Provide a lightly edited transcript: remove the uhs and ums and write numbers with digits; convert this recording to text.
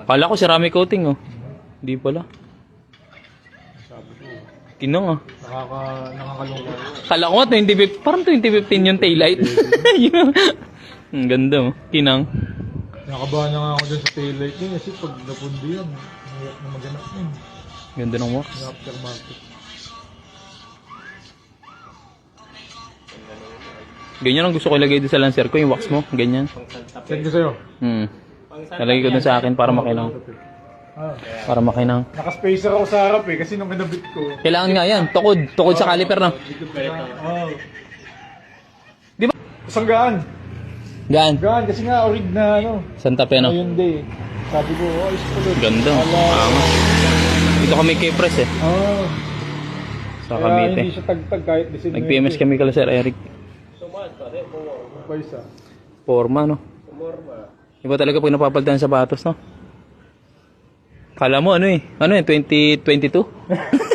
Kala ko ceramic coating oh. Hindi pala. Sabi ko, Kinang ah. nakakalungkot. Kala ko nga 2015, parang 2015 yung taillight. Ang ganda oh. Kinang. Nakabahan na nga ako dun sa taillight niya kasi pag napundi yan, mahirap na maganap yun. Ganda ng wax. Yung aftermarket. Ganyan ang gusto ko ilagay doon sa Lancer ko, yung wax mo. Ganyan. Send ko sa'yo. Nalagay ko doon sa akin para makinang. Ah. Para makinang. Naka-spacer ako sa harap eh kasi nung kinabit ko. Kailangan nga yan. Tukod. Tukod sa caliper na. Oh. Di ba? Isang gaan. Gaan. Gaan kasi nga orig na ano. Santa Fe no? Ayun day. Sabi ko, oh, is ko doon. Ganda. Dito kami kay Press eh. Oh. Sa Kaya Cavite. hindi siya tagtag kahit disin. Nag-PMS kami kala Sir Eric. Paisa. Forma no? Iba talaga pag napapalitan sa sapatos no? Kala mo ano eh? Ano eh? 2022?